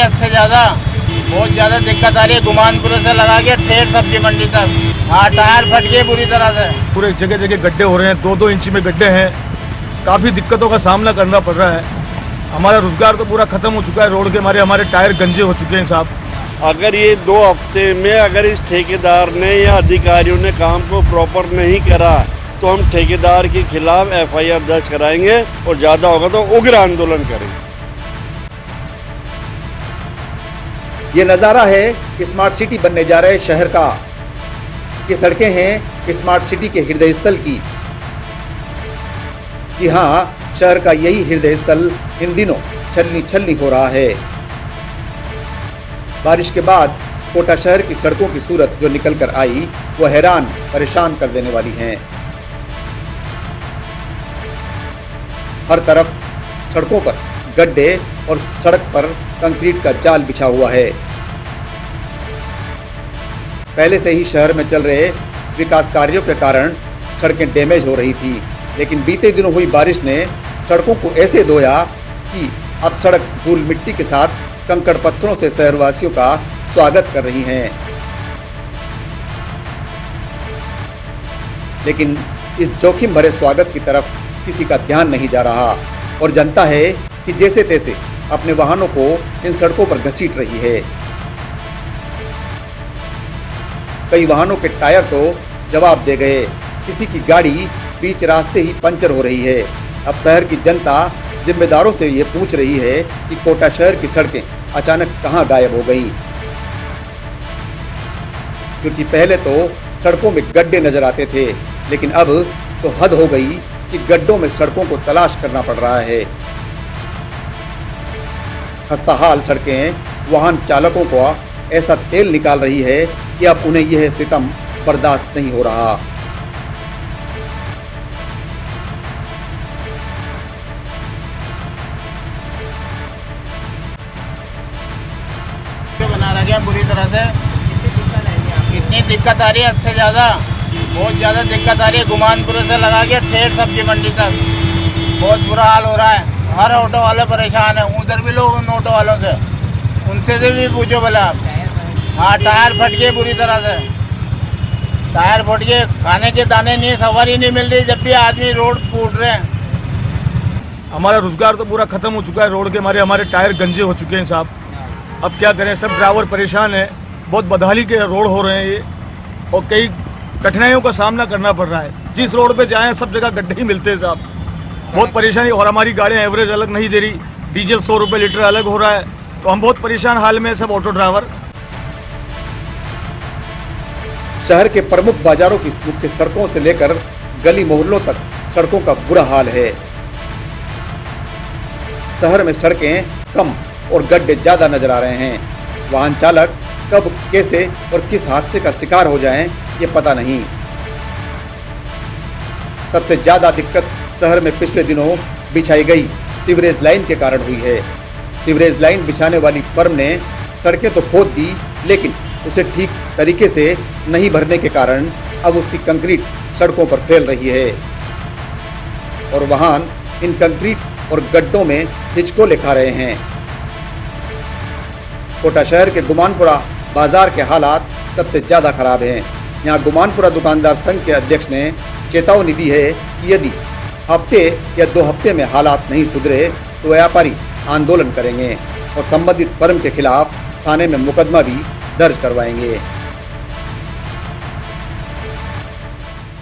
हद से ज़्यादा, बहुत ज़्यादा दिक्कत आ रही है। गुमानपुर से लगा के ठेठ सब्जी मंडी तक, हाँ टायर फट गए पूरी तरह से। पूरे जगह जगह गड्ढे हो रहे हैं, 2-2 इंच में गड्ढे हैं। काफ़ी दिक्कतों का सामना करना पड़ रहा है। हमारा रोजगार तो पूरा खत्म हो चुका है, रोड के मारे हमारे टायर गंजे हो चुके हैं साहब। अगर ये 2 हफ्ते में अगर इस ठेकेदार ने या अधिकारियों ने काम को प्रॉपर नहीं करा तो हम ठेकेदार के खिलाफ FIR दर्ज कराएंगे और ज़्यादा होगा तो उग्र आंदोलन करेंगे। ये नज़ारा है स्मार्ट सिटी बनने जा रहे शहर का। ये सड़कें हैं स्मार्ट सिटी के हृदय स्थल की। जी हाँ, शहर का यही हृदय स्थल इन दिनों छलनी छलनी हो रहा है। बारिश के बाद कोटा शहर की सड़कों की सूरत जो निकल कर आई वो हैरान परेशान कर देने वाली हैं। हर तरफ सड़कों पर गड्ढे और सड़क पर कंक्रीट का जाल बिछा हुआ है। पहले से ही शहर में चल रहे विकास कार्यों के कारण सड़कें डैमेज हो रही थी, लेकिन बीते दिनों हुई बारिश ने सड़कों को ऐसे धोया कि अब सड़क धूल मिट्टी के साथ कंकड़ पत्थरों से शहरवासियों का स्वागत कर रही हैं। लेकिन इस जोखिम भरे स्वागत की तरफ किसी का ध्यान नहीं जा रहा और जनता है कि जैसे तैसे अपने वाहनों को इन सड़कों पर घसीट रही है। कई वाहनों के टायर तो जवाब दे गए, किसी की गाड़ी बीच रास्ते ही पंचर हो रही है। अब शहर की जनता जिम्मेदारों से ये पूछ रही है कि कोटा शहर की सड़कें अचानक कहां गायब हो गई, क्योंकि पहले तो सड़कों में गड्ढे नजर आते थे, लेकिन अब तो हद हो गई कि गड्ढों में सड़कों को तलाश करना पड़ रहा है। खस्ताहाल सड़कें वाहन चालकों को ऐसा तेल निकाल रही है कि अब उन्हें यह सितम बर्दाश्त नहीं हो रहा। बना रखा है पूरी तरह से। इतनी दिक्कत आ रही है हद से ज़्यादा, बहुत ज़्यादा दिक्कत आ रही है। गुमानपुर से लगा के ठेठ सब्जी मंडी तक बहुत बुरा हाल हो रहा है। हर ऑटो वाले परेशान है, उधर भी लोग उन ऑटो वालों से, उनसे से भी पूछो भला आप। हाँ टायर फट गए पूरी तरह से, टायर फट गए, खाने के दाने नहीं, सवारी नहीं मिल रही, जब भी आदमी रोड कूट रहे हैं। हमारा रोजगार तो पूरा खत्म हो चुका है, रोड के मारे हमारे टायर गंजे हो चुके हैं साहब। अब क्या करें, सब ड्राइवर परेशान है, बहुत बदहाली के रोड हो रहे हैं ये, और कई कठिनाइयों का सामना करना पड़ रहा है। जिस रोड पे जाएं सब जगह गड्ढे ही मिलते हैं साहब, बहुत परेशानी। और हमारी गाड़ियाँ एवरेज अलग नहीं दे रही, डीजल 100 रुपये लीटर अलग हो रहा है, तो हम बहुत परेशान हाल में सब ऑटो ड्राइवर। शहर के प्रमुख बाजारों की मुख्य सड़कों से लेकर गली मोहल्लों तक सड़कों का बुरा हाल है। शहर में सड़कें कम और गड्ढे ज्यादा नजर आ रहे हैं। वाहन चालक कब, कैसे और किस हादसे का शिकार हो जाएं, ये पता नहीं। सबसे ज्यादा दिक्कत शहर में पिछले दिनों बिछाई गई सीवरेज लाइन के कारण हुई है। सीवरेज लाइन बिछाने वाली फर्म ने सड़कें तो खोद दी, लेकिन उसे ठीक तरीके से नहीं भरने के कारण अब उसकी कंक्रीट सड़कों पर फैल रही है और वाहन इन कंक्रीट और गड्ढों में हिचकोले खा रहे हैं। कोटा शहर के गुमानपुरा बाजार के हालात सबसे ज़्यादा खराब हैं। यहाँ गुमानपुरा दुकानदार संघ के अध्यक्ष ने चेतावनी दी है कि यदि हफ्ते या 2 हफ्ते में हालात नहीं सुधरे तो व्यापारी आंदोलन करेंगे और संबंधित फर्म के खिलाफ थाने में मुकदमा भी दर्ज करवाएंगे।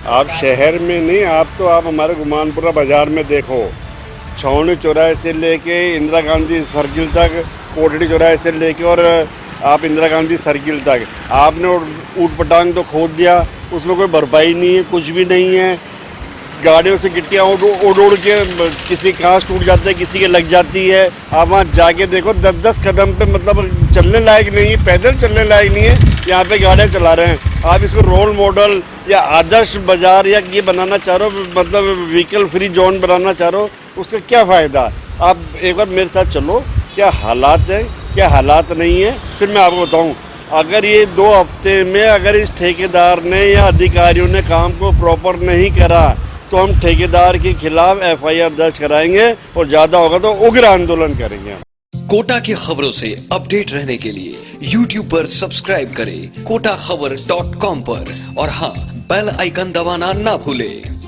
आप शहर में नहीं, आप हमारे गुमानपुरा बाजार में देखो, छावनी चौराहे से लेके इंदिरा गांधी सर्किल तक, कोटड़ी चौराहे से लेके और आप इंदिरा गांधी सर्किल तक आपने ऊट पटांग तो खोद दिया, उसमें कोई भरपाई नहीं है, कुछ भी नहीं है। गाड़ियों से गिट्टियाँ उड़ के किसी कांच टूट जाता है, किसी के लग जाती है। आप वहाँ जाके देखो 10-10 कदम पे, मतलब चलने लायक नहीं है, पैदल चलने लायक नहीं है, यहाँ पे गाड़ियाँ चला रहे हैं। आप इसको रोल मॉडल या आदर्श बाजार या ये बनाना चाह रहे हो, मतलब व्हीकल फ्री जोन बनाना चाह रहे हो, उसका क्या फ़ायदा। आप एक बार मेरे साथ चलो, क्या हालात है, क्या हालात नहीं है, फिर मैं आपको बताऊँ। अगर ये 2 हफ्ते में अगर इस ठेकेदार ने या अधिकारियों ने काम को प्रॉपर नहीं करा तो हम ठेकेदार के खिलाफ FIR दर्ज कराएंगे और ज़्यादा होगा तो उग्र आंदोलन करेंगे। कोटा की खबरों से अपडेट रहने के लिए YouTube पर सब्सक्राइब करें kotaKhabar.com पर और हाँ, बेल आइकन दबाना ना भूलें।